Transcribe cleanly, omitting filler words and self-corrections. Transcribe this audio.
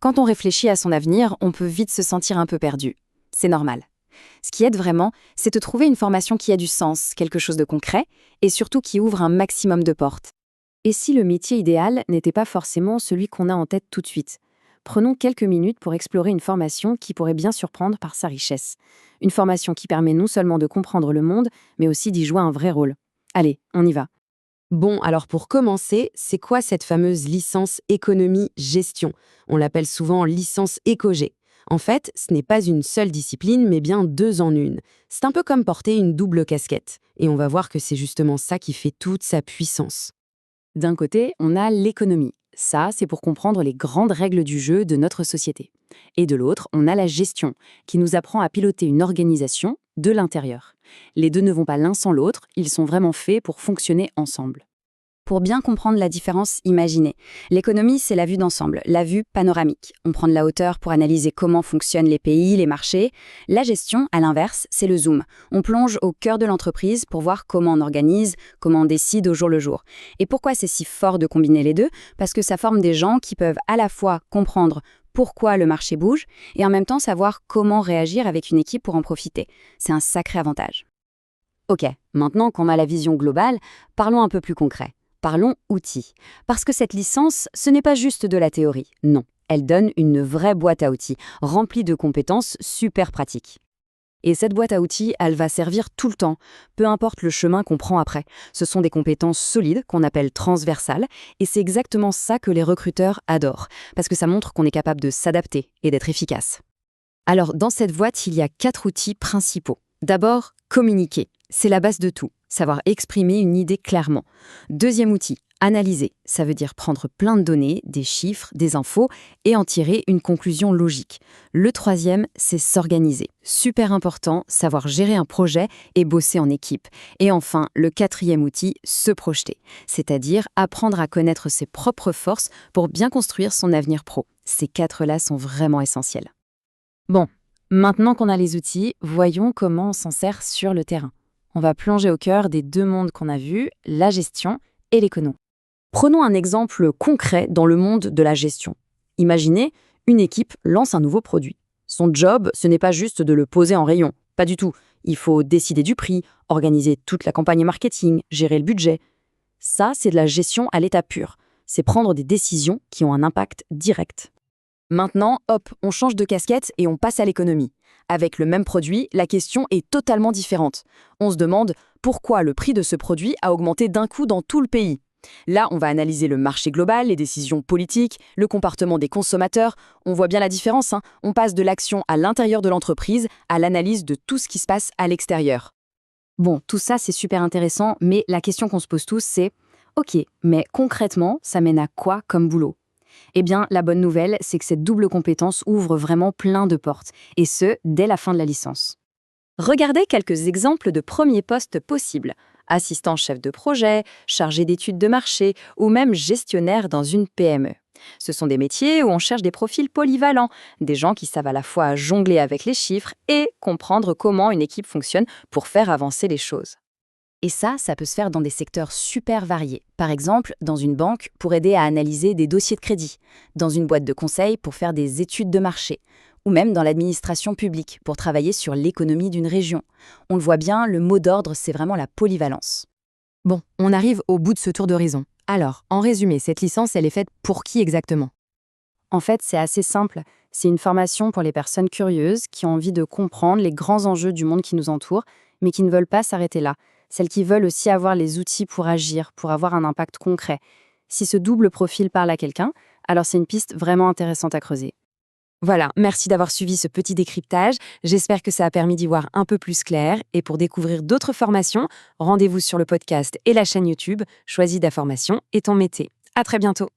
Quand on réfléchit à son avenir, on peut vite se sentir un peu perdu. C'est normal. Ce qui aide vraiment, c'est de trouver une formation qui a du sens, quelque chose de concret, et surtout qui ouvre un maximum de portes. Et si le métier idéal n'était pas forcément celui qu'on a en tête tout de suite? Prenons quelques minutes pour explorer une formation qui pourrait bien surprendre par sa richesse. Une formation qui permet non seulement de comprendre le monde, mais aussi d'y jouer un vrai rôle. Allez, on y va. Bon, alors pour commencer, c'est quoi cette fameuse licence économie-gestion? On l'appelle souvent licence éco-G. En fait, ce n'est pas une seule discipline, mais bien deux en une. C'est un peu comme porter une double casquette. Et on va voir que c'est justement ça qui fait toute sa puissance. D'un côté, on a l'économie. Ça, c'est pour comprendre les grandes règles du jeu de notre société. Et de l'autre, on a la gestion, qui nous apprend à piloter une organisation de l'intérieur. Les deux ne vont pas l'un sans l'autre, ils sont vraiment faits pour fonctionner ensemble. Pour bien comprendre la différence, imaginez. L'économie, c'est la vue d'ensemble, la vue panoramique. On prend de la hauteur pour analyser comment fonctionnent les pays, les marchés. La gestion, à l'inverse, c'est le zoom. On plonge au cœur de l'entreprise pour voir comment on organise, comment on décide au jour le jour. Et pourquoi c'est si fort de combiner les deux? Parce que ça forme des gens qui peuvent à la fois comprendre pourquoi le marché bouge et en même temps savoir comment réagir avec une équipe pour en profiter. C'est un sacré avantage. Ok, maintenant qu'on a la vision globale, parlons un peu plus concret. Parlons outils. Parce que cette licence, ce n'est pas juste de la théorie. Non, elle donne une vraie boîte à outils, remplie de compétences super pratiques. Et cette boîte à outils, elle va servir tout le temps, peu importe le chemin qu'on prend après. Ce sont des compétences solides qu'on appelle transversales, et c'est exactement ça que les recruteurs adorent, parce que ça montre qu'on est capable de s'adapter et d'être efficace. Alors, dans cette boîte, il y a 4 outils principaux. D'abord, communiquer. C'est la base de tout, savoir exprimer une idée clairement. Deuxième outil, analyser. Ça veut dire prendre plein de données, des chiffres, des infos et en tirer une conclusion logique. Le troisième, c'est s'organiser. Super important, savoir gérer un projet et bosser en équipe. Et enfin, le quatrième outil, se projeter. C'est-à-dire apprendre à connaître ses propres forces pour bien construire son avenir pro. Ces 4-là sont vraiment essentiels. Bon, maintenant qu'on a les outils, voyons comment on s'en sert sur le terrain. On va plonger au cœur des deux mondes qu'on a vus, la gestion et l'écono. Prenons un exemple concret dans le monde de la gestion. Imaginez, une équipe lance un nouveau produit. Son job, ce n'est pas juste de le poser en rayon, pas du tout. Il faut décider du prix, organiser toute la campagne marketing, gérer le budget. Ça, c'est de la gestion à l'état pur. C'est prendre des décisions qui ont un impact direct. Maintenant, hop, on change de casquette et on passe à l'économie. Avec le même produit, la question est totalement différente. On se demande pourquoi le prix de ce produit a augmenté d'un coup dans tout le pays. Là, on va analyser le marché global, les décisions politiques, le comportement des consommateurs. On voit bien la différence, hein. On passe de l'action à l'intérieur de l'entreprise à l'analyse de tout ce qui se passe à l'extérieur. Bon, tout ça, c'est super intéressant, mais la question qu'on se pose tous, c'est « Ok, mais concrètement, ça mène à quoi comme boulot ?» Eh bien, la bonne nouvelle, c'est que cette double compétence ouvre vraiment plein de portes, et ce, dès la fin de la licence. Regardez quelques exemples de premiers postes possibles. Assistant chef de projet, chargé d'études de marché ou même gestionnaire dans une PME. Ce sont des métiers où on cherche des profils polyvalents, des gens qui savent à la fois jongler avec les chiffres et comprendre comment une équipe fonctionne pour faire avancer les choses. Et ça peut se faire dans des secteurs super variés. Par exemple, dans une banque pour aider à analyser des dossiers de crédit, dans une boîte de conseil pour faire des études de marché, ou même dans l'administration publique pour travailler sur l'économie d'une région. On le voit bien, le mot d'ordre, c'est vraiment la polyvalence. Bon, on arrive au bout de ce tour d'horizon. Alors, en résumé, cette licence, elle est faite pour qui exactement? En fait, c'est assez simple. C'est une formation pour les personnes curieuses qui ont envie de comprendre les grands enjeux du monde qui nous entoure, mais qui ne veulent pas s'arrêter là. Celles qui veulent aussi avoir les outils pour agir, pour avoir un impact concret. Si ce double profil parle à quelqu'un, alors c'est une piste vraiment intéressante à creuser. Voilà, merci d'avoir suivi ce petit décryptage. J'espère que ça a permis d'y voir un peu plus clair. Et pour découvrir d'autres formations, rendez-vous sur le podcast et la chaîne YouTube Choisis d'information et ton métier. À très bientôt.